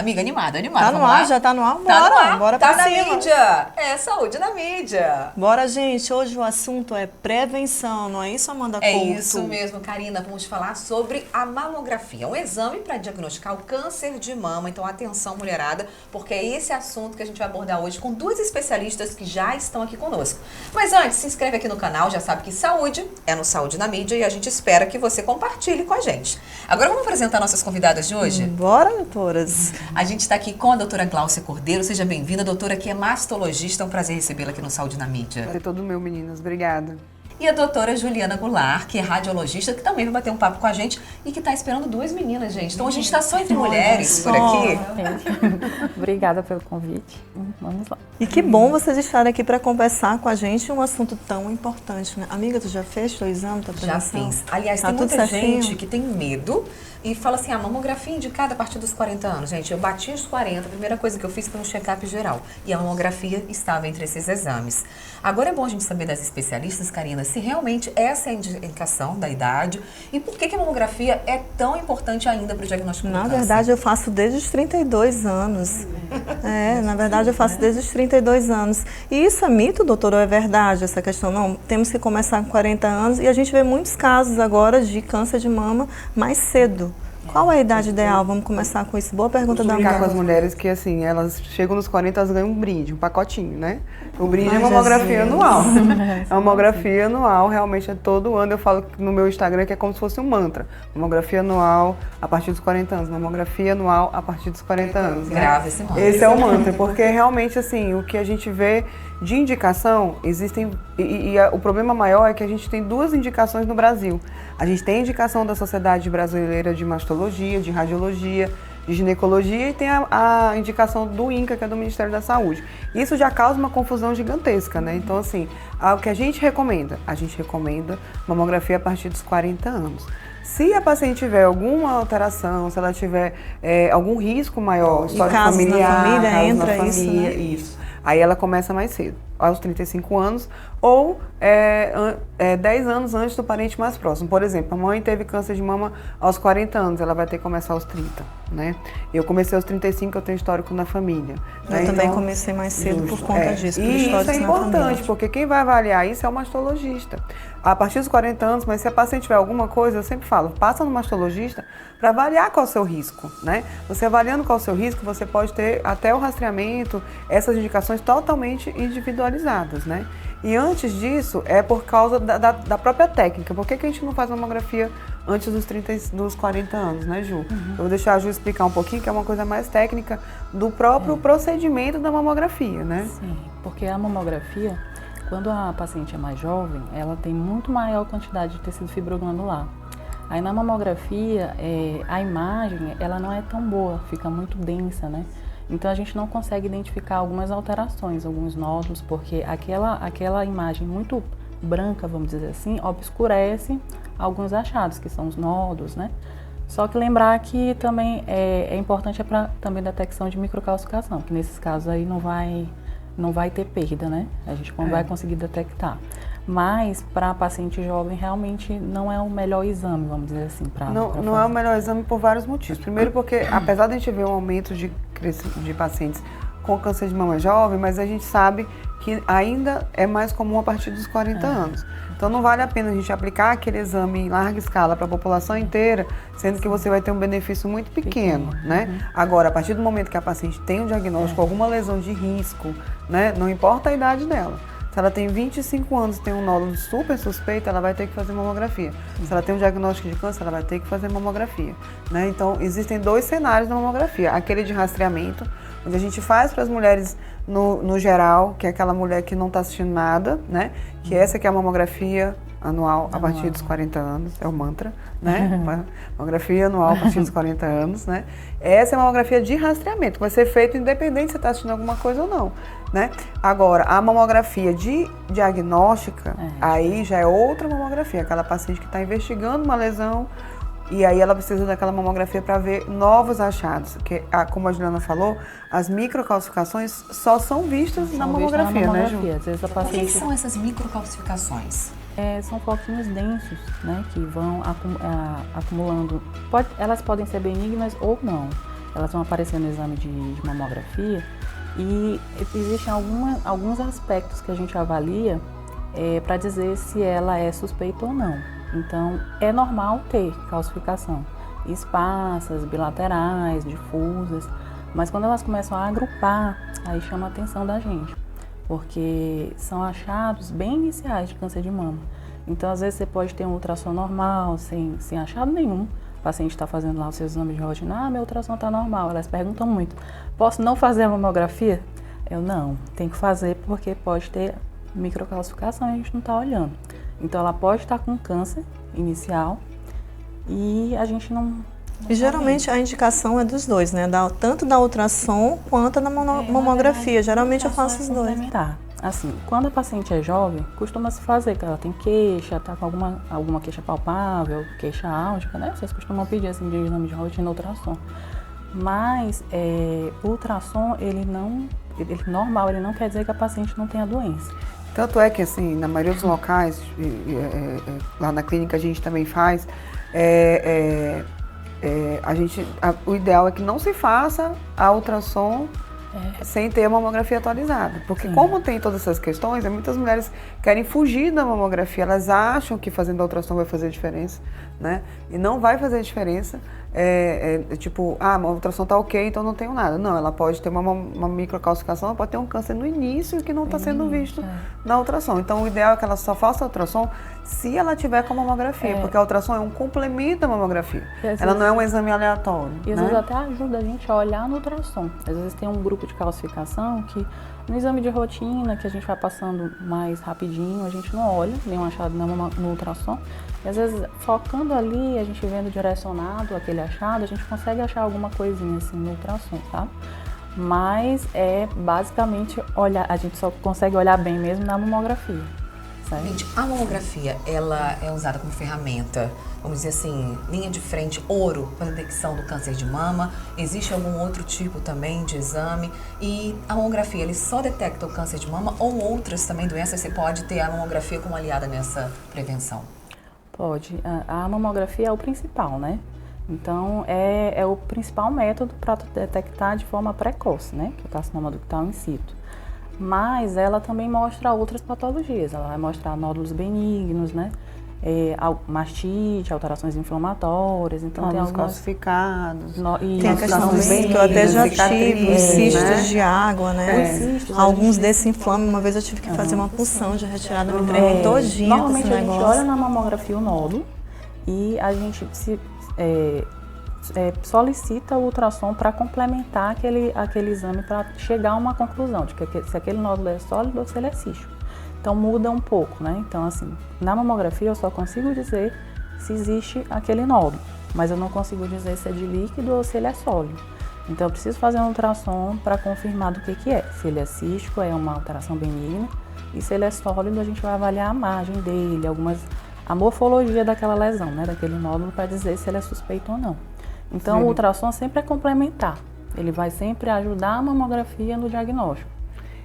Amiga, animada. Tá no ar, já tá no ar? Bora, Tá no ar, bora tá pra na cima. mídia. É saúde na mídia. Bora, gente. Hoje o assunto é prevenção, não é isso, Amanda Couto? É isso mesmo, Karina. Vamos falar sobre a mamografia, um exame para diagnosticar o câncer de mama. Então, atenção, mulherada, porque é esse assunto que a gente vai abordar hoje com duas especialistas que já estão aqui conosco. Mas antes, se inscreve aqui no canal, já sabe que saúde é no Saúde na Mídia e a gente espera que você compartilhe com a gente. Agora vamos apresentar nossas convidadas de hoje? Bora, doutoras. A gente está aqui com a doutora Gláucia Cordeiro. Seja bem-vinda, doutora, que é mastologista. É um prazer recebê-la aqui no Saúde na Mídia. É todo meu, meninas. Obrigada. E a doutora Juliana Goulart, que é radiologista, que também vai bater um papo com a gente e que está esperando duas meninas, gente. Então a gente está só entre mulheres por aqui. Obrigada pelo convite. Vamos lá. E que bom vocês estarem aqui para conversar com a gente um assunto tão importante, né? Amiga, tu já fez 2 anos da Já prevenção? fiz. Aliás, Tá tem tudo muita certinho? gente que tem medo e fala assim, a mamografia indicada a partir dos 40 anos. Gente, eu bati os 40, a primeira coisa que eu fiz foi um check-up geral. E a mamografia estava entre esses exames. Agora é bom a gente saber das especialistas, Karina, se realmente essa é a indicação da idade e por que a mamografia é tão importante ainda para o diagnóstico do Na câncer. verdade, eu faço desde os 32 anos. Na verdade, eu faço desde os 32 anos. E isso é mito, doutor, ou é verdade essa questão? Não, temos que começar com 40 anos e a gente vê muitos casos agora de câncer de mama mais cedo. Qual é a idade ideal? Vamos começar com isso. Boa pergunta da Brincar com as Amanda. mulheres que, assim, elas chegam nos 40, elas ganham um brinde, um pacotinho, né? O brinde é Ai, mamografia Jesus. anual. A mamografia anual, realmente, é todo ano. Eu falo no meu Instagram que é como se fosse um mantra. Mamografia anual a partir dos 40 anos. Mamografia anual a partir dos 40 anos. Né? Grave esse mantra. Esse é o mantra, porque realmente, assim, o que a gente vê de indicação, existem... o problema maior é que a gente tem 2 indicações no Brasil. A gente tem a indicação da Sociedade Brasileira de Mastologia, de Radiologia, de Ginecologia e tem a indicação do INCA, que é do Ministério da Saúde. Isso já causa uma confusão gigantesca, né? Então, assim, o que a gente recomenda mamografia a partir dos 40 anos. Se a paciente tiver alguma alteração, se ela tiver algum risco maior, história casos na familiar, família, casos entra na isso, família, né? isso. Aí ela começa mais cedo, aos 35 anos ou 10 anos antes do parente mais próximo. Por exemplo, a mãe teve câncer de mama aos 40 anos, ela vai ter que começar aos 30, né? Eu comecei aos 35, eu tenho histórico na família. Eu também comecei mais cedo por conta disso. por E isso históricos é na importante, família. porque quem vai avaliar isso é o mastologista. A partir dos 40 anos, mas se a paciente tiver alguma coisa, eu sempre falo, passa no mastologista para avaliar qual é o seu risco, né? Você avaliando qual é o seu risco, você pode ter até o rastreamento, essas indicações totalmente individualizadas, né? E antes disso, é por causa da própria técnica. Por que a gente não faz mamografia antes dos 40 anos, né, Ju? Eu vou deixar a Ju explicar um pouquinho, que é uma coisa mais técnica do próprio procedimento da mamografia, né? Sim, porque a mamografia, quando a paciente é mais jovem, ela tem muito maior quantidade de tecido fibroglandular. Aí na mamografia, a imagem, ela não é tão boa, fica muito densa, né? Então a gente não consegue identificar algumas alterações, alguns nódulos, porque aquela imagem muito branca, vamos dizer assim, obscurece alguns achados, que são os nódulos, né? Só que lembrar que também é importante para também detecção de microcalcificação, que nesses casos aí não vai ter perda, né? A gente não vai conseguir detectar. Mas para paciente jovem realmente não é o melhor exame, vamos dizer assim. Não é o melhor exame por vários motivos. Primeiro porque, apesar de a gente ver um aumento de pacientes com câncer de mama jovem, mas a gente sabe que ainda é mais comum a partir dos 40 anos. Então não vale a pena a gente aplicar aquele exame em larga escala para a população inteira, sendo que você vai ter um benefício muito pequeno, né? Agora, a partir do momento que a paciente tem um diagnóstico, alguma lesão de risco, né? Não importa a idade dela. Se ela tem 25 anos e tem um nódulo super suspeito, ela vai ter que fazer mamografia. Se ela tem um diagnóstico de câncer, ela vai ter que fazer mamografia, né? Então, existem 2 cenários da mamografia. Aquele de rastreamento, onde a gente faz para as mulheres no geral, que é aquela mulher que não está assistindo nada, né? Que essa que é a mamografia anual a partir dos 40 anos, é o mantra, né? Mamografia anual a partir dos 40 anos, né? Essa é a mamografia de rastreamento, que vai ser feita independente se você está assistindo alguma coisa ou não, né? Agora, a mamografia de diagnóstica, aí já é outra mamografia, aquela paciente que está investigando uma lesão e aí ela precisa daquela mamografia para ver novos achados, que como a Juliana falou, as microcalcificações só são vistas na mamografia, né, Ju? Às vezes a O que paciente... são essas microcalcificações? São floquinhos densos, né, que vão acumulando. Elas podem ser benignas ou não. elas vão aparecer no exame de mamografia e existem alguns aspectos que a gente avalia para dizer se ela é suspeita ou não. Então, é normal ter calcificação, esparsas, bilaterais, difusas, mas quando elas começam a agrupar, aí chama a atenção da gente, porque são achados bem iniciais de câncer de mama. Então, às vezes você pode ter um ultrassom normal, sem achado nenhum, o paciente está fazendo lá o seu exame de rotina, meu ultrassom está normal, elas perguntam muito, posso não fazer a mamografia? Eu, não, tem que fazer porque pode ter microcalcificação e a gente não está olhando. Então, ela pode estar com câncer inicial e a gente não... E geralmente a indicação é dos dois, né? Tanto da ultrassom quanto da mamografia. Geralmente eu faço os dois. Assim, quando a paciente é jovem, costuma se fazer, que ela tem queixa, tá com alguma queixa palpável, queixa álgica, né? Vocês costumam pedir assim de exame de rotina ultrassom. Mas o ultrassom, ele normal, ele não quer dizer que a paciente não tenha doença. Tanto é que, assim, na maioria dos locais, lá na clínica a gente também faz, o ideal é que não se faça a ultrassom sem ter a mamografia atualizada. Porque como tem todas essas questões, muitas mulheres querem fugir da mamografia, elas acham que fazendo a ultrassom vai fazer diferença, né? E não vai fazer diferença. Tipo, a ultrassom tá ok, então não tenho nada. Não, ela pode ter uma microcalcificação, ela pode ter um câncer no início que não está sendo visto na ultrassom. Então, o ideal é que ela só faça a ultrassom se ela tiver com a mamografia, porque a ultrassom é um complemento da mamografia. Ela não é um exame aleatório. E às vezes até ajuda a gente a olhar no ultrassom. Às vezes tem um grupo de calcificação que no exame de rotina, que a gente vai passando mais rapidinho, a gente não olha nenhum achado no ultrassom. E às vezes, focando ali, a gente vendo direcionado aquele achado, a gente consegue achar alguma coisinha assim no ultrassom, tá? Mas basicamente a gente só consegue olhar bem mesmo na mamografia. Certo? Gente, a mamografia, ela é usada como ferramenta, vamos dizer assim, linha de frente, ouro, para a detecção do câncer de mama. Existe algum outro tipo também de exame? E a mamografia, ele só detecta o câncer de mama ou outras também doenças? Você pode ter a mamografia como aliada nessa prevenção? Pode. A mamografia é o principal, né? Então, é o principal método para detectar de forma precoce, né? Que é o carcinoma ductal in situ. Mas ela também mostra outras patologias. Ela vai mostrar nódulos benignos, né? Mastite, alterações inflamatórias. Então, tem alguns calcificados. Tem a questão do que eu até já tive, os cistos de água, né? Alguns desses inflamam. Uma vez eu tive que fazer uma punção de retirada do trem todinha. Normalmente a gente olha na mamografia o nódulo e a gente solicita o ultrassom para complementar aquele exame para chegar a uma conclusão de que se aquele nódulo é sólido ou se ele é cístico. Então muda um pouco, né? Então assim, na mamografia eu só consigo dizer se existe aquele nódulo, mas eu não consigo dizer se é de líquido ou se ele é sólido. Então eu preciso fazer um ultrassom para confirmar do que é. Se ele é cístico, é uma alteração benigna, e se ele é sólido, a gente vai avaliar a margem dele, a morfologia daquela lesão, né? Daquele nódulo, para dizer se ele é suspeito ou não. Então, o ultrassom sempre é complementar. Ele vai sempre ajudar a mamografia no diagnóstico.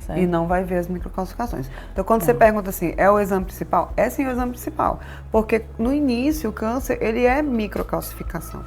Certo? E não vai ver as microcalcificações. Então, quando você pergunta assim, é o exame principal? É sim o exame principal. Porque no início, o câncer, ele é microcalcificação.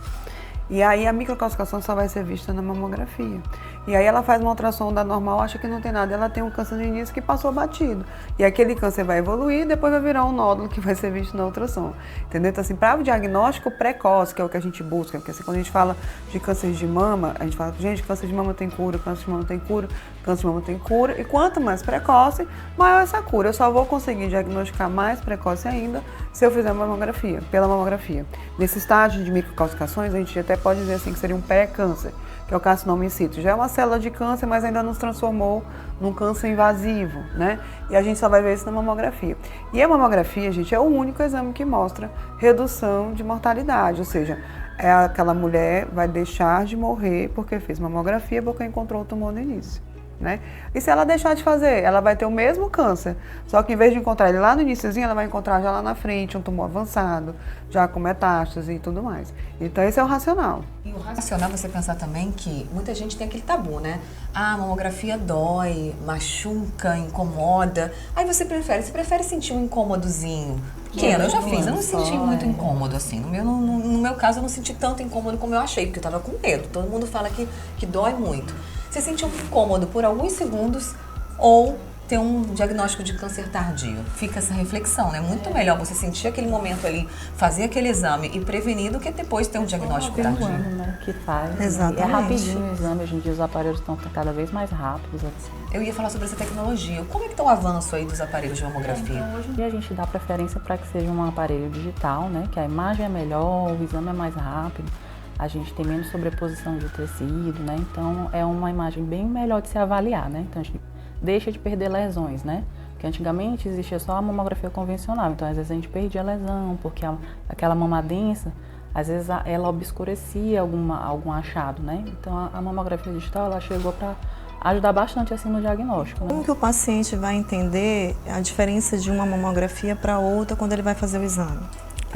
E aí, a microcalcificação só vai ser vista na mamografia. E aí, ela faz uma ultrassom da normal, acha que não tem nada. Ela tem um câncer no início que passou batido. E aquele câncer vai evoluir e depois vai virar um nódulo que vai ser visto na ultrassom. Entendeu? Então, assim, para o diagnóstico precoce, que é o que a gente busca, porque assim, quando a gente fala de câncer de mama, a gente fala, gente, câncer de mama tem cura, câncer de mama tem cura, câncer de mama tem cura. E quanto mais precoce, maior essa cura. Eu só vou conseguir diagnosticar mais precoce ainda se eu fizer mamografia, pela mamografia. Nesse estágio de microcalcificações, a gente até pode dizer assim que seria um pré-câncer, que é o carcinoma in situ. Já é uma célula de câncer, mas ainda não se transformou num câncer invasivo, né? E a gente só vai ver isso na mamografia. E a mamografia, gente, é o único exame que mostra redução de mortalidade, ou seja, aquela mulher vai deixar de morrer porque fez mamografia, porque encontrou o tumor no início. Né? E se ela deixar de fazer, ela vai ter o mesmo câncer, só que em vez de encontrar ele lá no iniciozinho, ela vai encontrar já lá na frente um tumor avançado, já com metástase e tudo mais. Então esse é o racional. E o racional, você pensar também que muita gente tem aquele tabu, né? A mamografia dói, machuca, incomoda. Aí você prefere sentir um incômodozinho pequena, eu já fiz, eu não senti muito incômodo, assim. No meu caso, eu não senti tanto incômodo como eu achei, porque eu tava com medo. Todo mundo fala que dói muito. Você sentiu incômodo por alguns segundos ou ter um diagnóstico de câncer tardio? Fica essa reflexão, né? Muito melhor você sentir aquele momento ali, fazer aquele exame e prevenir do que depois ter um diagnóstico tardio. Né, que faz. Exatamente. É rapidinho o exame, hoje em dia os aparelhos estão cada vez mais rápidos. Assim. Eu ia falar sobre essa tecnologia. Como é que está o avanço aí dos aparelhos de mamografia? Então, hoje em dia a gente dá preferência para que seja um aparelho digital, né? Que a imagem é melhor, o exame é mais rápido, a gente tem menos sobreposição de tecido, né? Então é uma imagem bem melhor de se avaliar, né? Então a gente deixa de perder lesões, né? Porque antigamente existia só a mamografia convencional, então às vezes a gente perdia a lesão, porque aquela mama densa, às vezes ela obscurecia algum achado, né? Então a mamografia digital, ela chegou para ajudar bastante assim no diagnóstico. Né? Como que o paciente vai entender a diferença de uma mamografia para outra quando ele vai fazer o exame?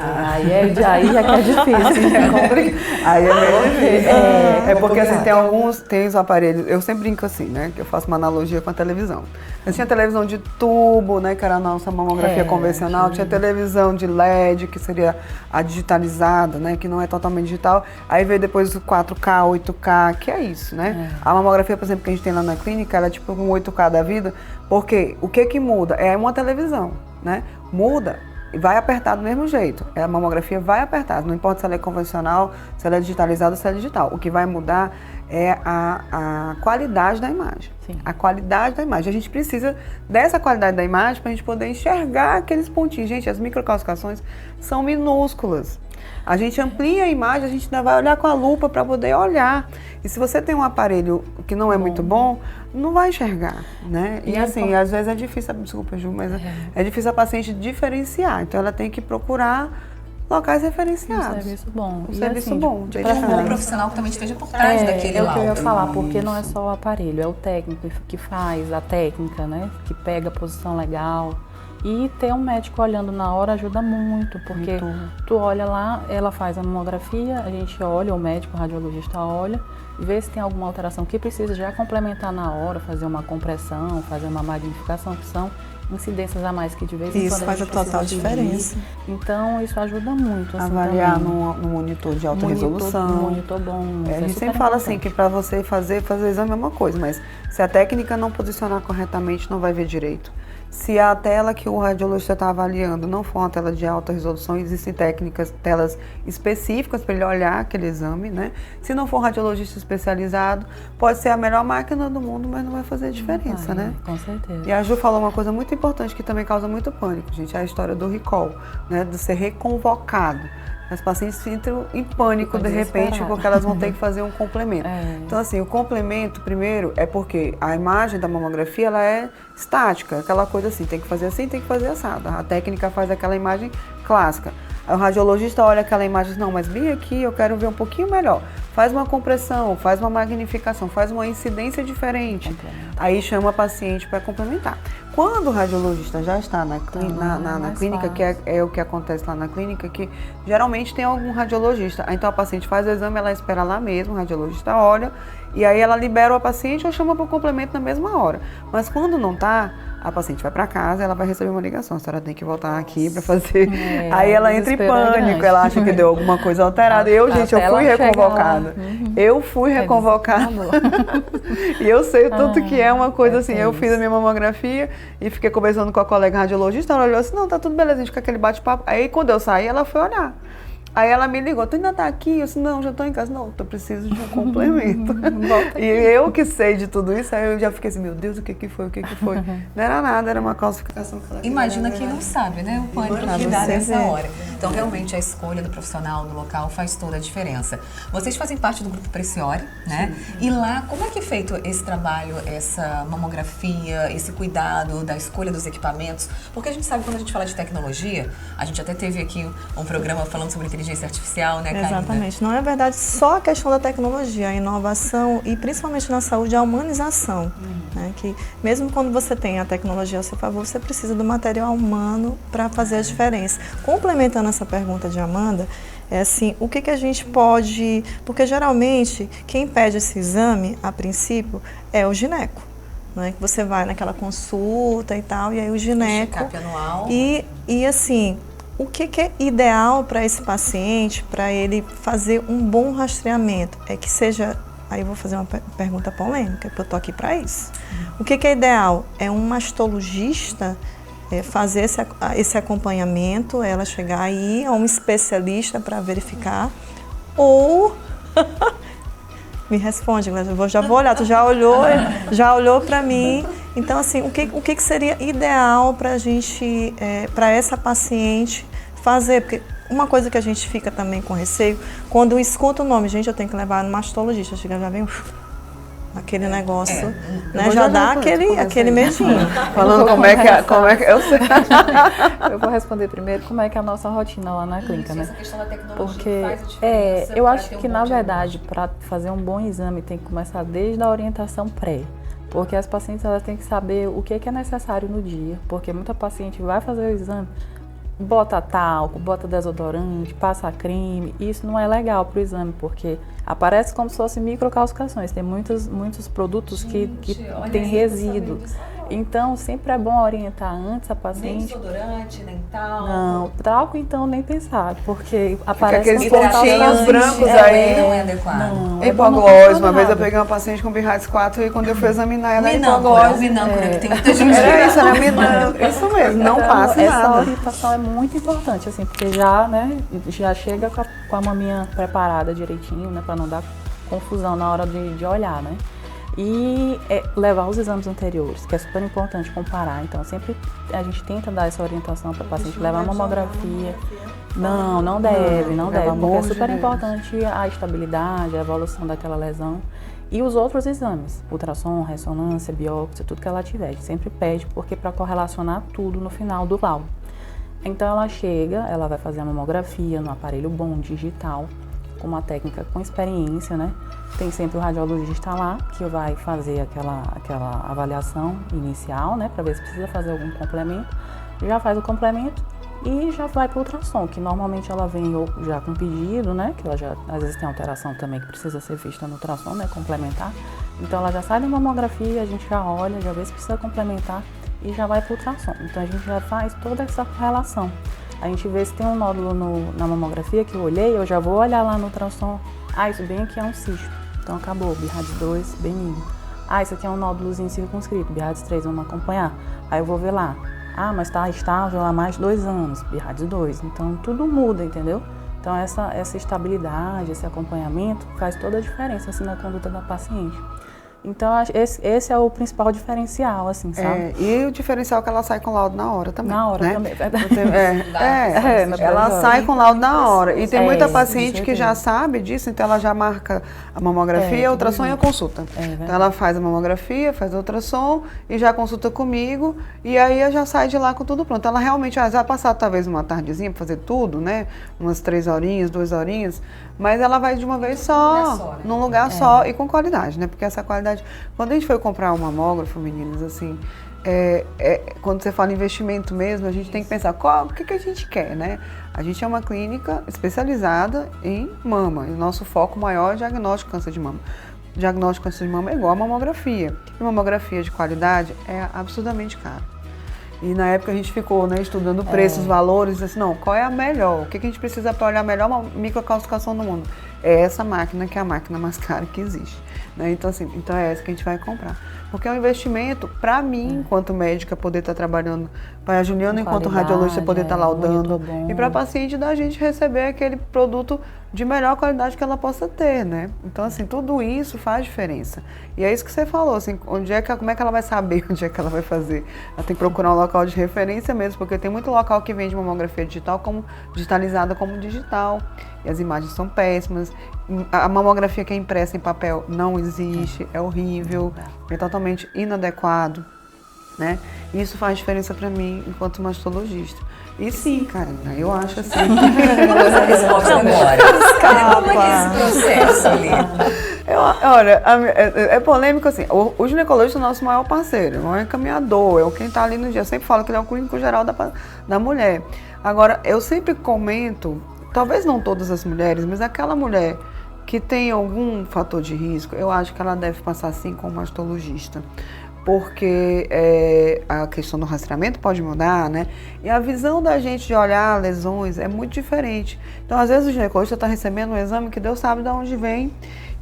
Aí é que é difícil. Aí é meio difícil. É porque assim, tem os aparelhos, eu sempre brinco assim, né? Que eu faço uma analogia com a televisão. Eu tinha televisão de tubo, né? Que era a nossa mamografia convencional, tinha televisão de LED, que seria a digitalizada, né? Que não é totalmente digital. Aí veio depois o 4K, 8K, que é isso, né? A mamografia, por exemplo, que a gente tem lá na clínica, ela é tipo um 8K da vida, porque o que muda? É uma televisão, né? Muda. E vai apertar do mesmo jeito. A mamografia vai apertar, não importa se ela é convencional, se ela é digitalizada ou se ela é digital. O que vai mudar é a qualidade da imagem. Sim. A qualidade da imagem. A gente precisa dessa qualidade da imagem para a gente poder enxergar aqueles pontinhos. Gente, as microcalcificações são minúsculas. A gente amplia a imagem, a gente ainda vai olhar com a lupa para poder olhar. E se você tem um aparelho que não é muito bom, não vai enxergar, né? E assim, às vezes é difícil, desculpa, Ju, mas é difícil a paciente diferenciar. Então ela tem que procurar locais referenciados. Um serviço bom. Um serviço bom. Um profissional que também esteja por trás daquele laudo. É o laudo. que eu ia falar, porque não é só o aparelho, é o técnico que faz a técnica, né? Que pega a posição legal. E ter um médico olhando na hora ajuda muito, porque tu olha lá, ela faz a mamografia, a gente olha, o médico, o radiologista olha, vê se tem alguma alteração que precisa já complementar na hora, fazer uma compressão, fazer uma magnificação, que são incidências a mais que de vez em quando Isso faz a total diferença. Então isso ajuda muito. Assim, avaliar no monitor de alta resolução. Monitor bom. A gente sempre fala assim que para você fazer o exame é uma coisa, mas se a técnica não posicionar corretamente, não vai ver direito. Se a tela que o radiologista está avaliando não for uma tela de alta resolução, existem telas específicas para ele olhar aquele exame, né? Se não for um radiologista especializado, pode ser a melhor máquina do mundo, mas não vai fazer diferença, né? Com certeza. E a Ju falou uma coisa muito importante que também causa muito pânico, gente, é a história do recall, né? De ser reconvocado. As pacientes entram em pânico de repente porque elas vão ter que fazer um complemento. Então assim, o complemento primeiro é porque a imagem da mamografia ela é estática, aquela coisa assim, tem que fazer assim, tem que fazer assado. A técnica faz aquela imagem clássica. O radiologista olha aquela imagem e diz, não, mas bem aqui eu quero ver um pouquinho melhor. Faz uma compressão, faz uma magnificação, faz uma incidência diferente. Aí chama a paciente para complementar. Quando o radiologista já está na clínica, que é o que acontece lá na clínica, que geralmente tem algum radiologista. Então a paciente faz o exame, ela espera lá mesmo, o radiologista olha, e aí ela libera o paciente ou chama para o complemento na mesma hora. Mas quando não está, a paciente vai para casa, ela vai receber uma ligação, a senhora tem que voltar aqui para fazer. Aí ela entra em pânico, ela acha que deu alguma coisa alterada. Eu fui reconvocada. Eu fui reconvocada. E eu sei o tanto que é uma coisa assim. Eu fiz a minha mamografia e fiquei conversando com a colega radiologista, ela olhou assim, não, tá tudo beleza, a gente fica aquele bate-papo. Aí quando eu saí, ela foi olhar. Aí ela me ligou, tu ainda tá aqui? Eu disse, não, já tô em casa. Não, eu preciso de um complemento. E eu que sei de tudo isso, aí eu já fiquei assim, meu Deus, o que foi? Não era nada, era uma calcificação. Imagina quem não sabe, né? O pânico que dá nessa hora. Então, realmente, a escolha do profissional no local faz toda a diferença. Vocês fazem parte do Grupo Preciore, né? Sim. E lá, como é que é feito esse trabalho, essa mamografia, esse cuidado da escolha dos equipamentos? Porque a gente sabe, quando a gente fala de tecnologia, a gente até teve aqui um programa falando sobre inteligência artificial, né, Karina? Exatamente. Não é verdade só a questão da tecnologia, a inovação e principalmente na saúde a humanização. Né? Que mesmo quando você tem a tecnologia ao seu favor, você precisa do material humano para fazer a diferença. Complementando essa pergunta de Amanda, é assim, o que a gente pode... Porque geralmente quem pede esse exame, a princípio, é o gineco. Né? Que você vai naquela consulta e tal, e aí o gineco... Check-up anual. E assim... o que é ideal para esse paciente, para ele fazer um bom rastreamento? É que seja, aí eu vou fazer uma pergunta polêmica, porque eu estou aqui para isso. O que é ideal? É um mastologista fazer esse acompanhamento, ela chegar aí a um especialista para verificar, ou... Me responde, eu já vou olhar, tu já olhou para mim. Então, assim, o que seria ideal para a gente, para essa paciente fazer? Porque uma coisa que a gente fica também com receio, quando escuta o nome, gente, eu tenho que levar no mastologista, chega já vem aquele negócio, né? Já dá aquele medinho. Falando como é que eu sei. Eu vou responder primeiro como é que é a nossa rotina lá na clínica, né? Essa questão da tecnologia Porque faz a diferença eu pra acho ter um que bom na diagnóstico. verdade para fazer um bom exame tem que começar desde a orientação pré. Porque as pacientes elas têm que saber o que é necessário no dia, porque muita paciente vai fazer o exame, bota talco, bota desodorante, passa creme, e isso não é legal para o exame, porque aparece como se fossem microcalcificações, tem muitos produtos que têm resíduo. Então, sempre é bom orientar antes a Nem paciente. desodorante, nem talco. Não, talco então nem pensar, porque aparece aqueles como pontinhos calcificações. brancos Também aí. não é adequado. Não, Hipoglós, uma vez eu peguei uma paciente com Birhades 4 e quando eu fui examinar ela era Minâncora, hipoglós. que tem muita gente Era isso, era minâncora. Isso mesmo, não passa essa nada. orientação é muito importante, assim, porque já, né, já chega com a maminha preparada direitinho, né, para não dar confusão na hora de olhar, né. E levar os exames anteriores, que é super importante comparar. Então, sempre a gente tenta dar essa orientação para o paciente, levar a mamografia. Não deve, porque é super importante a estabilidade, a evolução daquela lesão. E os outros exames, ultrassom, ressonância, biópsia, tudo que ela tiver, a gente sempre pede, porque para correlacionar tudo no final do laudo. Então ela chega, ela vai fazer a mamografia no aparelho bom, digital, com uma técnica com experiência, né? Tem sempre o radiologista lá, que vai fazer aquela avaliação inicial, né? Para ver se precisa fazer algum complemento. Já faz o complemento e já vai para o ultrassom, que normalmente ela vem já com pedido, né? Que ela já, às vezes tem alteração também que precisa ser vista no ultrassom, né? Complementar. Então ela já sai da mamografia, a gente já olha, já vê se precisa complementar e já vai para o ultrassom. Então a gente já faz toda essa correlação. A gente vê se tem um nódulo na mamografia que eu olhei, eu já vou olhar lá no ultrassom. Isso bem aqui é um cisto. Então acabou, Birhades 2, benigno. Isso aqui é um nódulozinho circunscrito, Birhades 3, vamos acompanhar. Aí eu vou ver lá. Mas está estável há mais de 2 anos, Birhades 2. Então tudo muda, entendeu? Então essa estabilidade, esse acompanhamento faz toda a diferença assim, na conduta da paciente. Então, esse é o principal diferencial, assim, sabe? E o diferencial é que ela sai com laudo na hora também. Na hora né? também, verdade. Ela sai com laudo na hora. E tem muita com paciente que já certeza. sabe disso, então ela já marca a mamografia, a ultrassom e a consulta. Então ela faz a mamografia, faz a ultrassom e já consulta comigo. E aí ela já sai de lá com tudo pronto. Ela realmente vai passar talvez uma tardezinha pra fazer tudo, né? Umas 3 horinhas, 2 horinhas. Mas ela vai de uma vez só, num lugar só e com qualidade, né? Porque essa qualidade... Quando a gente foi comprar um mamógrafo, meninas, assim, quando você fala em investimento mesmo, a gente tem que pensar o que a gente quer, né? A gente é uma clínica especializada em mama. E o nosso foco maior é diagnóstico de câncer de mama. Diagnóstico de câncer de mama é igual a mamografia. E mamografia de qualidade é absurdamente cara. E na época a gente ficou, né, estudando preços, valores, assim, não, qual é a melhor? O que a gente precisa para olhar a melhor microcalcificação do mundo? É essa máquina, que é a máquina mais cara que existe. Né? Então, assim, é essa que a gente vai comprar. Porque é um investimento, para mim, enquanto médica, poder estar trabalhando, para a Juliana, enquanto radiologista, poder estar laudando, e para a paciente da gente receber aquele produto de melhor qualidade que ela possa ter, né? Então, assim, tudo isso faz diferença. E é isso que você falou, assim, como é que ela vai saber onde é que ela vai fazer? Ela tem que procurar um local de referência mesmo, porque tem muito local que vende mamografia digital como digitalizada como digital. E as imagens são péssimas. A mamografia que é impressa em papel não existe, é horrível, é totalmente inadequado, né? E isso faz diferença para mim enquanto mastologista. E sim, Karina, eu acho assim. Essa resposta agora. Como é que é esse processo ali? Olha, é polêmico assim, o ginecologista é o nosso maior parceiro, é o encaminhador, é quem está ali no dia. Eu sempre falo que ele é o clínico geral da mulher. Agora, eu sempre comento, talvez não todas as mulheres, mas aquela mulher que tem algum fator de risco, eu acho que ela deve passar sim com o mastologista. porque a questão do rastreamento pode mudar, né? E a visão da gente de olhar lesões é muito diferente. Então, às vezes, o ginecologista está recebendo um exame que Deus sabe de onde vem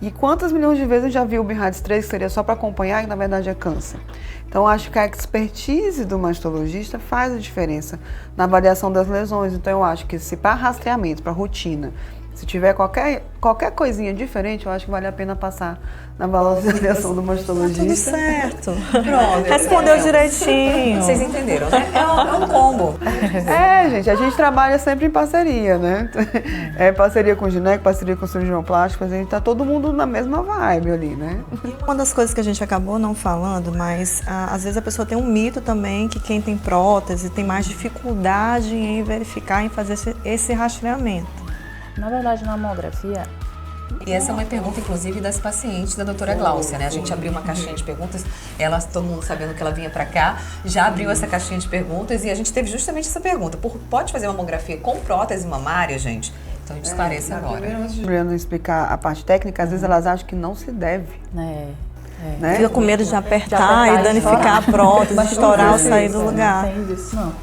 e quantas milhões de vezes a gente já viu o BIRADS 3, que seria só para acompanhar, que na verdade é câncer. Então, acho que a expertise do mastologista faz a diferença na avaliação das lesões. Então, eu acho que se para rastreamento, para rotina, se tiver qualquer coisinha diferente, eu acho que vale a pena passar na avaliação do mastologista. Tudo certo. Pronto. Respondeu direitinho. Vocês entenderam, né? É um combo. Gente, a gente trabalha sempre em parceria, né? Parceria com o gineco, parceria com o cirurgião plástico, a gente tá todo mundo na mesma vibe ali, né? Uma das coisas que a gente acabou não falando, mas às vezes a pessoa tem um mito também que quem tem prótese tem mais dificuldade em verificar, em fazer esse rastreamento. Na verdade, na mamografia... E essa é uma pergunta, inclusive, das pacientes da doutora Gláucia, né? A gente abriu uma caixinha de perguntas, todo mundo sabendo que ela vinha pra cá, já abriu essa caixinha de perguntas e a gente teve justamente essa pergunta. Pode fazer mamografia com prótese mamária, gente? Então a gente esclarece agora. Antes de Juliana explicar a parte técnica, às vezes elas acham que não se deve. Né? Fica com medo de apertar e danificar a prótese, estourar ou sair do lugar. Não tem disso, não.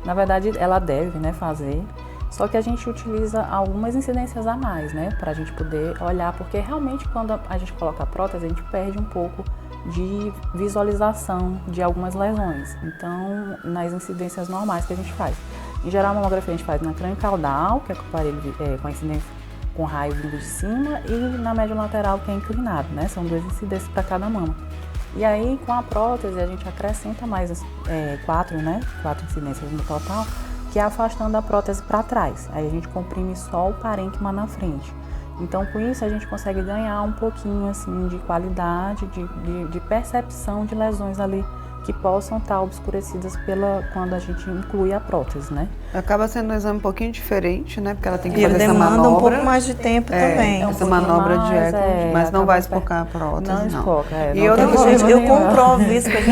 Na verdade, ela deve, né, fazer. Só que a gente utiliza algumas incidências a mais, né, para a gente poder olhar, porque realmente quando a gente coloca a prótese, a gente perde um pouco de visualização de algumas lesões. Então, nas incidências normais que a gente faz. Em geral, a mamografia a gente faz na crânio-caudal, que é com o aparelho com a incidência com raio vindo de cima, e na médio lateral, que é inclinado, né, são 2 incidências para cada mama. E aí, com a prótese, a gente acrescenta mais 4 incidências no total, que é afastando a prótese para trás. Aí a gente comprime só o parênquima na frente. Então, com isso, a gente consegue ganhar um pouquinho assim, de qualidade, de percepção de lesões ali que possam estar obscurecidas quando a gente inclui a prótese, né? Acaba sendo um exame um pouquinho diferente, né? Porque ela tem que E fazer essa manobra. demanda um pouco mais de tempo também. Essa manobra de eco, mas não vai espocar a prótese, não. Espoca, E outra Não, coisa, gente, eu comprovo isso, porque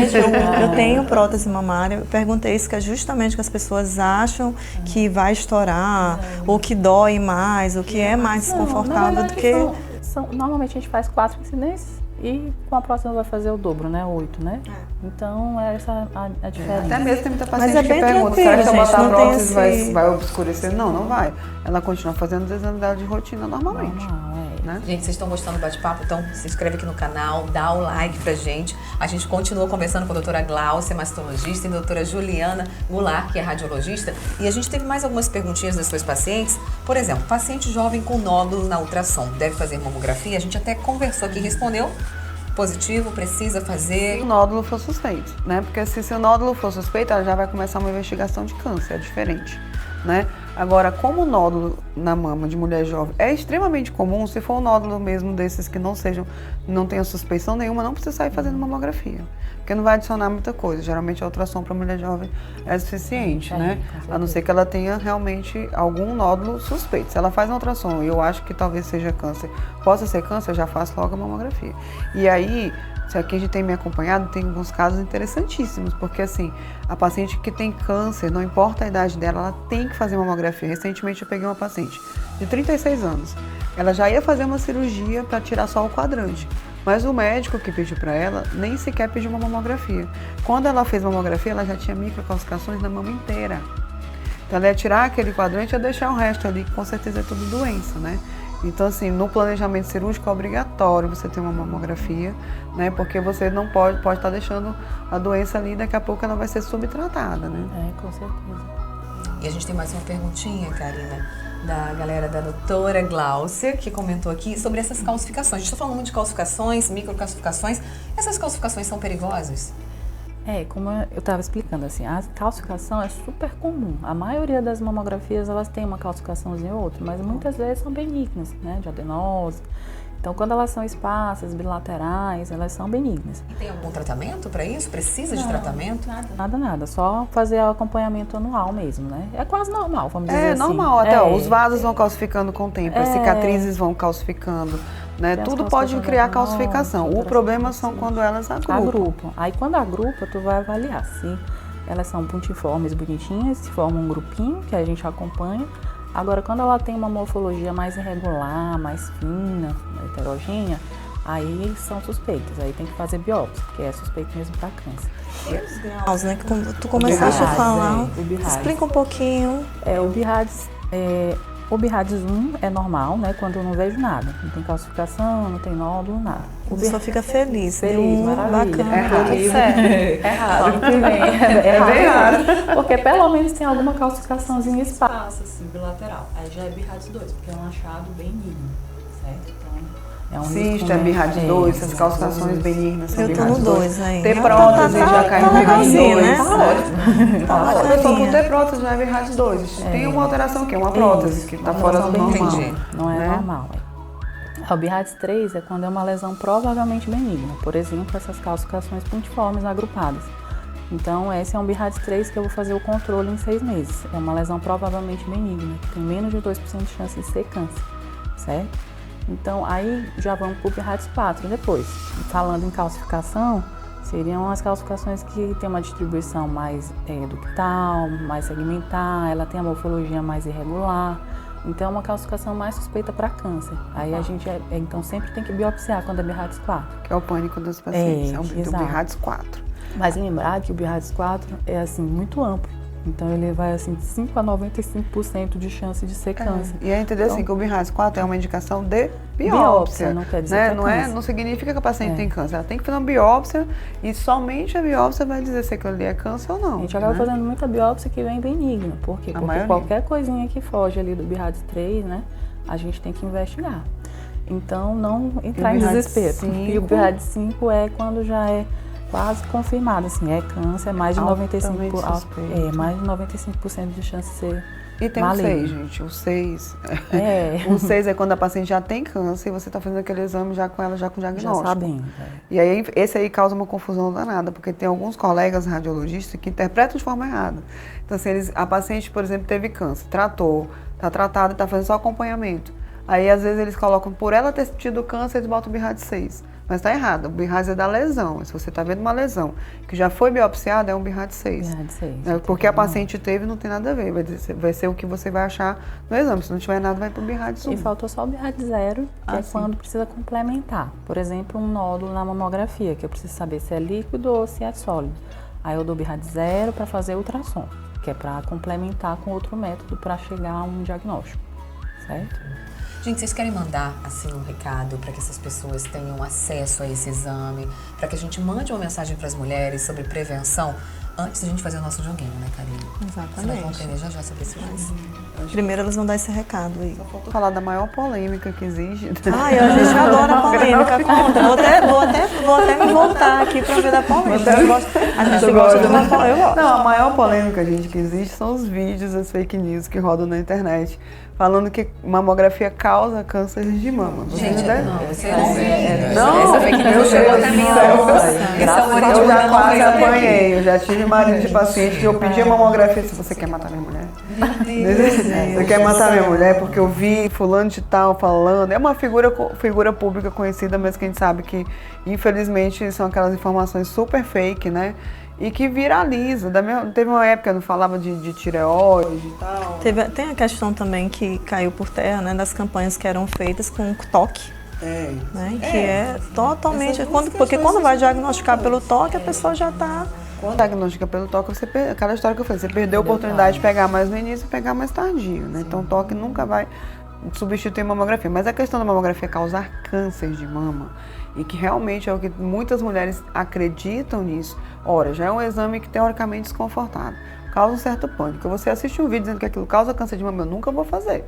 eu tenho prótese mamária, eu perguntei isso, que é justamente que as pessoas acham que vai estourar, ou que dói mais, ou que é mais desconfortável do que... Normalmente a gente faz 4 incidências e com a próxima vai fazer o dobro, né? 8, né? Então, essa a diferença. Até mesmo tem muita Mas paciente é que bem pergunta, será que se eu tranquilo, botar a gente, não tem prótese vai obscurecer? Não, não vai. Ela continua fazendo os exames dela de rotina normalmente. Né? Gente, vocês estão gostando do bate-papo? Então se inscreve aqui no canal, dá o like pra gente. A gente continua conversando com a doutora Gláucia, mastologista, e a doutora Juliana Goulart, que é radiologista. E a gente teve mais algumas perguntinhas das suas pacientes. Por exemplo, paciente jovem com nódulo na ultrassom, deve fazer mamografia? A gente até conversou aqui e respondeu. Positivo, precisa fazer? Se o nódulo for suspeito, né? Porque se o nódulo for suspeito, ela já vai começar uma investigação de câncer, é diferente, né? Agora, como o nódulo na mama de mulher jovem é extremamente comum, se for um nódulo mesmo desses que não tenha suspeição nenhuma, não precisa sair fazendo mamografia. Porque não vai adicionar muita coisa. Geralmente a ultrassom para mulher jovem é suficiente, né? A não ser que ela tenha realmente algum nódulo suspeito. Se ela faz uma ultrassom e eu acho que talvez seja câncer, possa ser câncer, eu já faço logo a mamografia. E aí, se aqui a gente tem me acompanhado, tem alguns casos interessantíssimos, porque assim, a paciente que tem câncer, não importa a idade dela, ela tem que fazer mamografia. Recentemente eu peguei uma paciente de 36 anos. Ela já ia fazer uma cirurgia para tirar só o quadrante. Mas o médico que pediu para ela nem sequer pediu uma mamografia. Quando ela fez mamografia, ela já tinha microcalcificações na mama inteira. Então ela ia tirar aquele quadrante e ia deixar o resto ali, que com certeza é tudo doença, né? Então, assim, no planejamento cirúrgico é obrigatório você ter uma mamografia, né? Porque você não pode estar deixando a doença ali e daqui a pouco ela vai ser subtratada, né? Com certeza. E a gente tem mais uma perguntinha, Karina, da galera da doutora Gláucia, que comentou aqui sobre essas calcificações. A gente está falando muito de calcificações, microcalcificações. Essas calcificações são perigosas? Como eu estava explicando, assim, a calcificação é super comum. A maioria das mamografias, elas têm uma calcificaçãozinha ou outra, mas muitas vezes são benignas, né, de adenose. Então, quando elas são esparsas, bilaterais, elas são benignas. E tem algum tratamento para isso? Precisa de tratamento? Nada. Só fazer o acompanhamento anual mesmo, né? É quase normal, vamos dizer assim. É normal, até os vasos vão calcificando com o tempo, as cicatrizes vão calcificando, né? Tudo pode criar calcificação. O problema são quando elas agrupam. Aí, quando agrupa, tu vai avaliar se elas são puntiformes, bonitinhas, se forma um grupinho que a gente acompanha. Agora, quando ela tem uma morfologia mais irregular, mais fina, heterogênea, aí são suspeitas, aí tem que fazer biópsia, porque é suspeito mesmo para câncer. Os graus, né? Que tu começaste a falar. O BIRADS. Explica um pouquinho. O BIRADS 1 é normal, né? Quando eu não vejo nada. Não tem calcificação, não tem nódulo, nada. A pessoa fica feliz. Feliz, maravilha. Bacana. É raro. É raro também. É bem raro. Porque pelo menos tem alguma calcificaçãozinha espaço, assim, bilateral. Aí já é BIRADS 2, porque é um achado benigno, certo? Então, é um Cisto, é BIRADS 2, essas calcificações benignas. Eu tô no 2 ainda. Ter prótese já cai no BIRADS 2. né? Tá ótimo. Tá A pessoa com bacaninha. ter prótese já é BIRADS 2. Tem uma alteração que é uma prótese, que está fora do normal. Entendi. Não é né? normal. O BIRADS 3 é quando é uma lesão provavelmente benigna. Por exemplo, essas calcificações pontiformes agrupadas. Então, esse é um BIRADS 3 que eu vou fazer o controle em 6 meses. É uma lesão provavelmente benigna, que tem menos de 2% de chance de ser câncer, certo? Então, aí já vamos para o BIRADS 4 depois. Falando em calcificação, seriam as calcificações que tem uma distribuição mais ductal, mais segmentar, ela tem a morfologia mais irregular. Então, é uma calcificação mais suspeita para câncer. Aí a gente, então, sempre tem que biopsiar quando é BIRADS 4. Que é o pânico dos pacientes, é o exato. BIRADS 4. Mas lembrar que o BIRADS 4 é, assim, muito amplo. Então, ele vai, assim, de 5 a 95% de chance de ser câncer. E é entender assim que o BIRADS 4 é uma indicação de biópsia. Biópsia, não quer dizer né? que é câncer. Não significa que a paciente tem câncer. Ela tem que fazer uma biópsia e somente a biópsia vai dizer se aquilo ali é câncer ou não. A gente acaba fazendo muita biópsia que vem benigna. Por quê? Porque maioria. qualquer coisinha que foge ali do BIRADS 3, né, a gente tem que investigar. Então, não entrar em BIRADS desespero. 5? E o BIRADS 5 é quando já é quase confirmado, assim, é câncer, mais de 95%, mais de 95% de chance de ser E tem maligno. o 6, gente. O 6. É. O 6 é quando a paciente já tem câncer e você está fazendo aquele exame já com ela, já com diagnóstico. Já sabendo. E aí, esse aí causa uma confusão danada, porque tem alguns colegas radiologistas que interpretam de forma errada. Então, assim, a paciente, por exemplo, teve câncer, tratou, está tratada e está fazendo só acompanhamento. Aí, às vezes, eles colocam, por ela ter tido câncer, eles botam o BIRADS 6. Mas está errado, o BIRADS é da lesão. Se você está vendo uma lesão que já foi biopsiada, é um BIRADS 6. BIRADS 6. Porque a paciente teve, não tem nada a ver. Vai ser o que você vai achar no exame. Se não tiver nada, vai para o BIRADS 1. E faltou só o BIRADS 0, que é sim. quando precisa complementar. Por exemplo, um nódulo na mamografia, que eu preciso saber se é líquido ou se é sólido. Aí eu dou BIRADS 0 para fazer ultrassom, que é para complementar com outro método para chegar a um diagnóstico, certo? Gente, vocês querem mandar, assim, um recado para que essas pessoas tenham acesso a esse exame, para que a gente mande uma mensagem para as mulheres sobre prevenção, antes da gente fazer o nosso joguinho, né, Karine? Vocês vão Exatamente. aprender já sobre esse jogo. Primeiro elas vão dar esse recado aí. Vou falar da maior polêmica que existe. Ai, a gente adora polêmica. Conta. Vou até me voltar aqui pra ver da polêmica. A gente gosta de uma polêmica. Eu gosto. Não, a maior polêmica, gente, que existe são os vídeos, as fake news que rodam na internet, falando que mamografia causa câncer de mama. Gente, não, você não. Não, essa fake news chegou até mim, eu já quase apanhei, eu já tive marido de paciente que eu pedi a mamografia, se você quer matar minha mulher. Você quer matar minha mulher porque eu vi fulano de tal falando. É uma figura pública conhecida, mas que a gente sabe que, infelizmente, são aquelas informações super fake, né? E que viraliza. Teve uma época que eu não falava de tireoide e tal. Tem a questão também que caiu por terra, né, das campanhas que eram feitas com toque. Né, que é totalmente... Porque quando vai diagnosticar pelo toque, a pessoa já está... Quando diagnostica pelo toque, aquela história que eu falei, você perdeu a oportunidade de pegar mais no início e pegar mais tardio, né? Então o toque nunca vai substituir a mamografia. Mas a questão da mamografia causar câncer de mama, e que realmente é o que muitas mulheres acreditam nisso, ora, já é um exame que teoricamente desconfortável, causa um certo pânico. Você assiste um vídeo dizendo que aquilo causa câncer de mama, eu nunca vou fazer.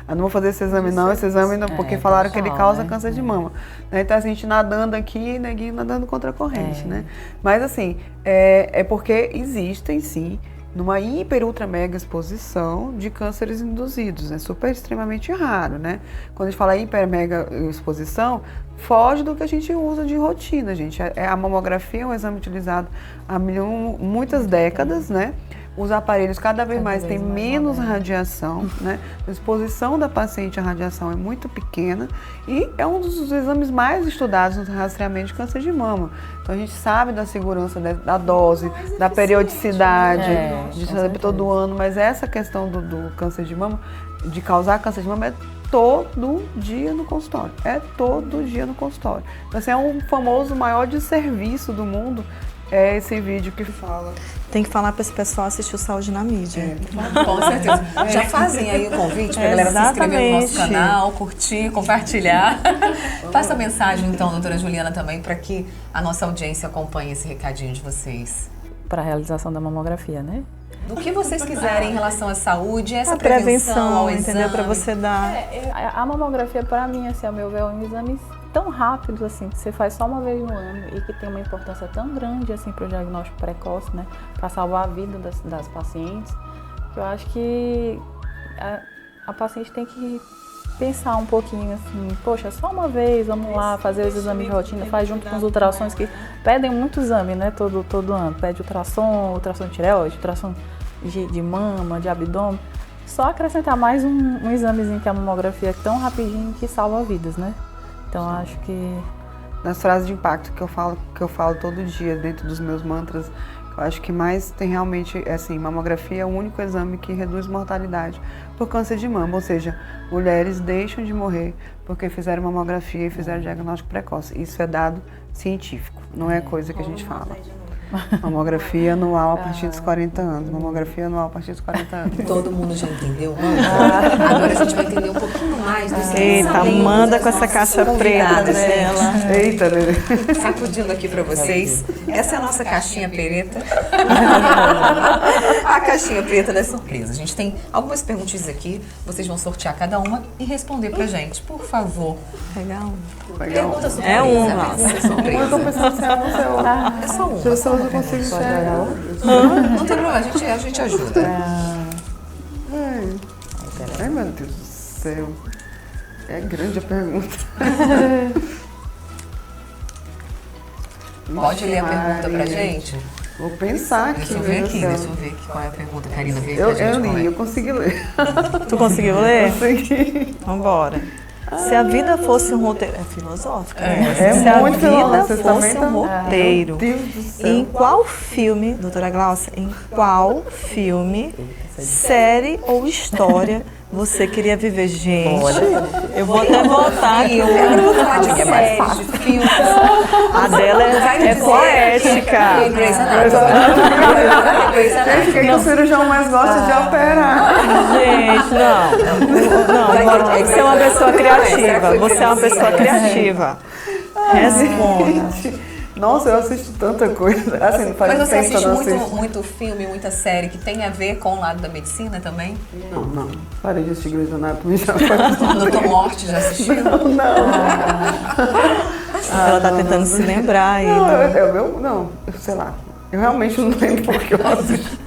Eu não vou fazer esse exame não, porque falaram que ele causa câncer de mama. Então a gente nadando aqui, neguinho nadando contra a corrente, né? Mas assim, é porque existem sim, numa hiper, ultra, mega exposição de cânceres induzidos, né? Super, extremamente raro, né? Quando a gente fala hiper, mega exposição, foge do que a gente usa de rotina, gente. A mamografia é um exame utilizado há muitas décadas, né? Os aparelhos cada vez mais têm menos radiação, né? A exposição da paciente à radiação é muito pequena e é um dos exames mais estudados no rastreamento de câncer de mama. Então a gente sabe da segurança da dose, da periodicidade, de saber todo ano, mas essa questão do câncer de mama, de causar câncer de mama, é todo dia no consultório. É todo dia no consultório. Então, assim, é um famoso maior desserviço do mundo, é esse vídeo que fala. Tem que falar para esse pessoal assistir o Saúde na Mídia. Com certeza. Já fazem aí o convite para a galera se inscrever no nosso canal, curtir, compartilhar. Passa a mensagem, então, doutora Juliana, também, para que a nossa audiência acompanhe esse recadinho de vocês. Para a realização da mamografia, né? Do que vocês quiserem em relação à saúde, essa A prevenção, ao exame. entendeu? Para você dar... A mamografia, para mim, assim, ao meu ver, é um exame tão rápido, assim, que você faz só uma vez no ano e que tem uma importância tão grande, assim, para o diagnóstico precoce, né? Para salvar a vida das pacientes, que eu acho que a paciente tem que pensar um pouquinho, assim, poxa, só uma vez, vamos lá, fazer os exames de rotina, faz junto com os ultrassons que pedem muito exame, né? Todo ano. Pede ultrassom de tireoide, ultrassom de mama, de abdômen. Só acrescentar mais um examezinho que a mamografia é tão rapidinho que salva vidas, né? Então acho que... Nas frases de impacto que eu falo todo dia dentro dos meus mantras, eu acho que mais tem realmente, assim, mamografia é o único exame que reduz mortalidade por câncer de mama, ou seja, mulheres deixam de morrer porque fizeram mamografia e fizeram diagnóstico precoce. Isso é dado científico, não é coisa que a gente fala. Mamografia anual a partir dos 40 anos. Mamografia anual a partir dos 40 anos. Todo mundo já entendeu? Agora a gente vai entender um pouquinho mais dos Eita, manda com essa caixa preta dela. Eita, Lele. Sacudindo aqui pra vocês. Essa é a nossa caixinha preta. A caixinha preta da surpresa. A gente tem algumas perguntinhas aqui. Vocês vão sortear cada uma e responder pra gente, por favor. Legal. Pergunta surpresa. É uma. Eu tô pensando se é uma ou se é outra. É só uma. Se eu só não consigo enxergar. Não tem problema, a gente ajuda. Ai, meu Deus do céu. É grande a pergunta. Pode ler a pergunta pra gente? Vou pensar aqui. Deixa eu ver aqui, qual é a pergunta, Karina. Vê pra gente Eu qual é. li, eu consegui ler. Tu conseguiu ler? Consegui. Vambora. Se a vida fosse um roteiro... É filosófico, né? É Se a muito vida filosófico, vocês fosse também um estão- roteiro, Meu Deus do céu. em qual filme, doutora Glaucia, em qual filme, série ou história você queria viver? Gente, eu vou até voltar aqui. É mais fácil. Filmes. A dela é poética. Grey's Anatomy. Grey's Anatomy. Quem que o cirurgião mais gosta de operar? Gente, não, tem que ser uma pessoa criativa. Você é uma pessoa criativa. Responda. Nossa, eu assisto tanta coisa. Assim, faz Mas você tempo que assiste eu não assisto. muito filme, muita série que tem a ver com o lado da medicina também? Não. Parei de assistir Grey's Anatomy já faz Doutor Morte já assistiu? Ela tá tentando se lembrar aí. Não, sei lá. Eu realmente não lembro porque eu assisto.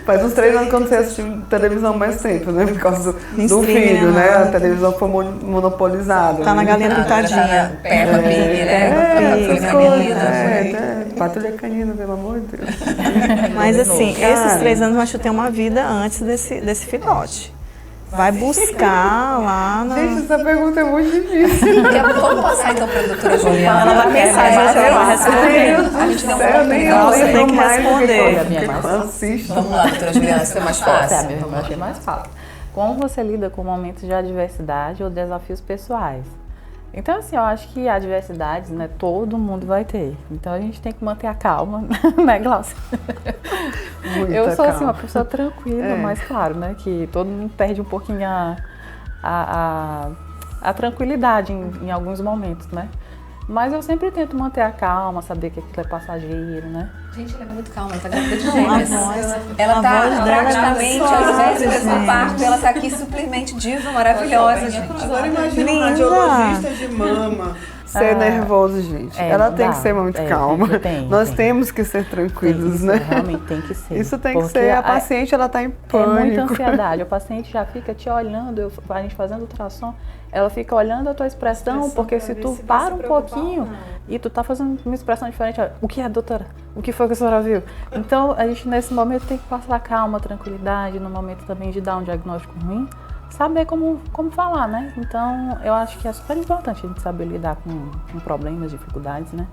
Faz uns 3 anos que eu não sei assistir televisão mais tempo, né? Por causa do Streaming, filho, né? né? A televisão foi monopolizada. Tá na né? galinha pintadinha. Peppa Pig, né? Pig, Coisa galinha. linda. Patrulha canina, pelo amor de Deus. Mas assim, Cara. esses 3 anos nós tem uma vida antes desse filhote. Vai buscar lá na... Gente, essa pergunta é muito difícil. Vamos passar então para a doutora Juliana. Ela vai pensar, a gente vai responder. A gente deu uma Eu nem Nossa, tem lembro que mais do responder. que eu assisto. Vamos lá, doutora Juliana, isso é mais fácil. Eu achei mais fácil. Como você lida com momentos de adversidade ou desafios pessoais? Então, assim, eu acho que adversidades, né, todo mundo vai ter. Então, a gente tem que manter a calma, né, Glaucia? Eu sou, assim, uma pessoa tranquila, mas claro, né, que todo mundo perde um pouquinho a tranquilidade em alguns momentos, né? Mas eu sempre tento manter a calma, saber que aquilo é passageiro, né? Gente, ela é muito calma, ela tá grávida de gêmeos. Ela a tá voz dela é praticamente suave, aos vésperas do gente. parto, ela tá aqui simplesmente diva, maravilhosa, gente. Agora imagina um Linda. radiologista de mama ser nervoso, gente. Ela tem que ser muito calma. Nós temos que ser tranquilos, Isso, né? realmente tem que ser. Isso tem que Porque ser. A paciente, ela tá em É pânico. muita ansiedade. O paciente já fica te olhando, a gente fazendo ultrassom, ela fica olhando a tua expressão, porque se tu para um pouquinho e tu tá fazendo uma expressão diferente, olha, o que é, doutora? O que foi que a senhora viu? Então, a gente nesse momento tem que passar calma, tranquilidade, no momento também de dar um diagnóstico ruim, saber como falar, né? Então, eu acho que é super importante a gente saber lidar com problemas, dificuldades, né?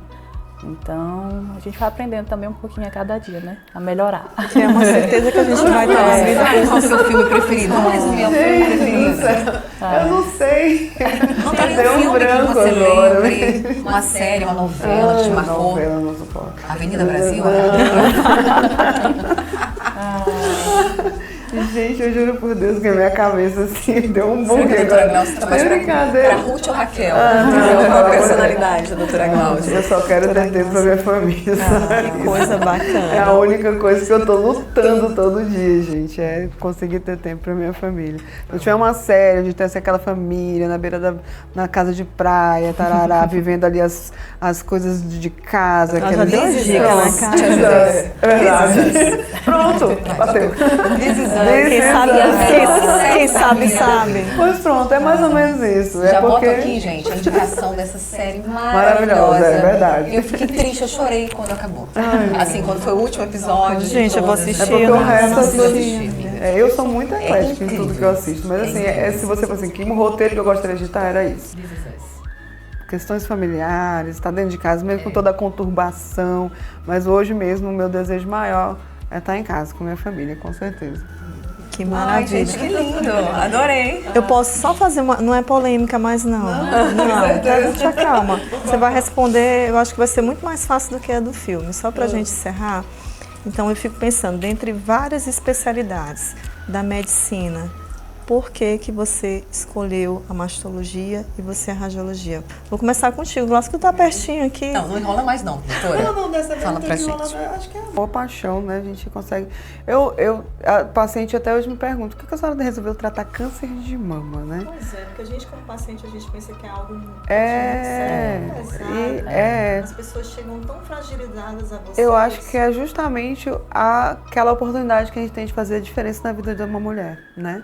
Então, a gente vai aprendendo também um pouquinho a cada dia, né? A melhorar. Que é uma certeza que a gente vai ter uma vida. Qual é o seu filme preferido? Vamos resumir o filme preferido. Eu não sei. Não tem Deu nenhum filme que branco você agora. lembre, uma série, uma novela que te marcou. Novela, não suporto. Avenida Brasil? Gente, eu juro por Deus que a minha cabeça assim deu um bug Doutora agora. Glaucia, tá mais É pra brincadeira. Ruth ou Raquel? Qual a personalidade da doutora Glaucia? Eu só quero ter tempo pra minha família, sabe? Que coisa É a bacana. única coisa que eu tô lutando todo dia, gente, é conseguir ter tempo pra minha família. Se eu tiver uma série, a gente tem assim, aquela família na beira na casa de praia, tarará, vivendo ali as coisas de casa. Ela já deu aquelas- dica, né, cara? É verdade. Pronto, bateu. Quem sabe, sabe. Pois pronto, é mais ou menos isso. Já É boto porque... aqui, gente, a indicação dessa série Maravilhosa, maravilhosa. é verdade. Eu fiquei triste, eu chorei quando acabou. Assim, quando foi o último episódio. Gente, eu vou todas. assistir. É porque eu o não resto assisti. eu sou muito eclética em incrível. tudo que eu assisto. Mas assim, se você fosse assim, que um roteiro que eu gostaria de editar era isso. Questões familiares, estar dentro de casa, mesmo com toda a conturbação. Mas hoje mesmo o meu desejo maior é estar em casa com minha família, com certeza. Que Ai, maravilha. gente, que lindo. Adorei. Eu posso só fazer uma. Não é polêmica mais, não. Não, te acalma. Você vai responder, eu acho que vai ser muito mais fácil do que a do filme. Só pra gente encerrar. Então, eu fico pensando, dentre várias especialidades da medicina, por que você escolheu a mastologia e você a radiologia? Vou começar contigo, Glaucia, que tu tá pertinho aqui. Não, não enrola mais não, doutora. Não, dessa vez Fala não pra tem que rolar, gente. eu acho que é boa paixão, né? A gente consegue... A paciente até hoje me pergunta, por que a senhora resolveu tratar câncer de mama, né? Pois é, porque a gente como paciente, a gente pensa que é algo muito sério. As pessoas chegam tão fragilizadas a você. Eu acho que é justamente aquela oportunidade que a gente tem de fazer a diferença na vida de uma mulher, né?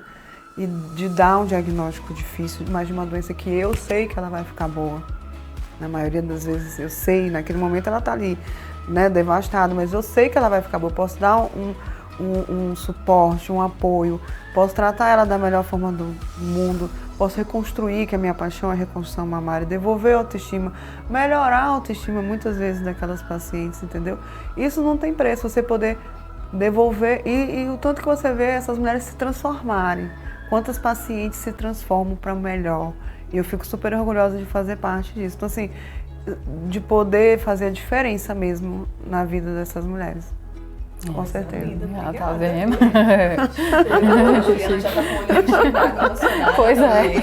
E de dar um diagnóstico difícil, mas de uma doença que eu sei que ela vai ficar boa. Na maioria das vezes eu sei, naquele momento ela tá ali, né, devastada, mas eu sei que ela vai ficar boa. Eu posso dar um suporte, um apoio, posso tratar ela da melhor forma do mundo, posso reconstruir, que a minha paixão é a reconstrução mamária, devolver a autoestima, melhorar a autoestima muitas vezes daquelas pacientes, entendeu? Isso não tem preço, você poder devolver e o tanto que você vê essas mulheres se transformarem. Quantas pacientes se transformam para melhor. E eu fico super orgulhosa de fazer parte disso. Então, assim, de poder fazer a diferença mesmo na vida dessas mulheres. Com certeza. Tá vendo? Já tá com o olho emocionado. Pois é.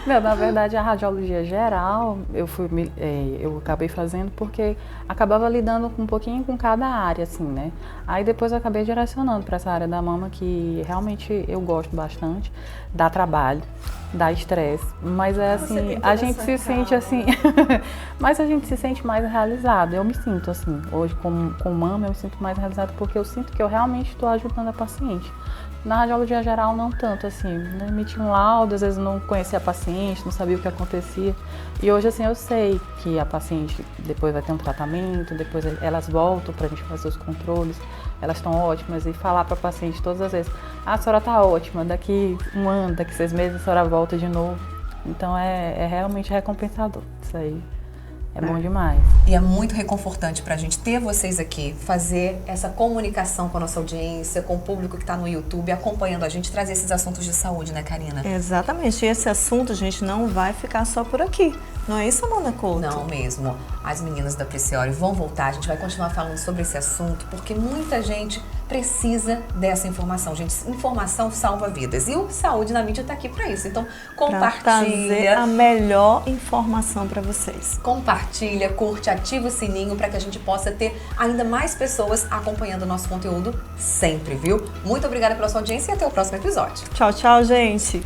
Não, na verdade, a radiologia geral, eu acabei fazendo porque acabava lidando um pouquinho com cada área, assim, né? Aí depois eu acabei direcionando para essa área da mama, que realmente eu gosto bastante, dá trabalho, dá estresse, mas é assim, a gente se sente assim, mas a gente se sente mais realizado. Eu me sinto assim, hoje com mama eu me sinto mais realizada porque eu sinto que eu realmente estou ajudando a paciente. Na radiologia geral, não tanto, assim, né? Emitia um laudo, às vezes não conhecia a paciente, não sabia o que acontecia. E hoje, assim, eu sei que a paciente depois vai ter um tratamento, depois elas voltam pra gente fazer os controles, elas estão ótimas, e falar pra paciente todas as vezes, a senhora tá ótima, daqui um ano, daqui 6 meses a senhora volta de novo. Então é realmente recompensador, isso aí. É bom demais. E é muito reconfortante pra gente ter vocês aqui, fazer essa comunicação com a nossa audiência, com o público que tá no YouTube, acompanhando a gente, trazer esses assuntos de saúde, né, Karina? Exatamente. E esse assunto, gente, não vai ficar só por aqui. Não é isso, Amanda Couto? Não mesmo. As meninas da Preciore vão voltar, a gente vai continuar falando sobre esse assunto, porque muita gente precisa dessa informação. Gente, informação salva vidas. E o Saúde na Mídia tá aqui pra isso. Então, Pra trazer a compartilha. melhor informação para vocês. Compartilha, curte, ativa o sininho para que a gente possa ter ainda mais pessoas acompanhando o nosso conteúdo sempre, viu? Muito obrigada pela sua audiência e até o próximo episódio. Tchau, tchau, gente.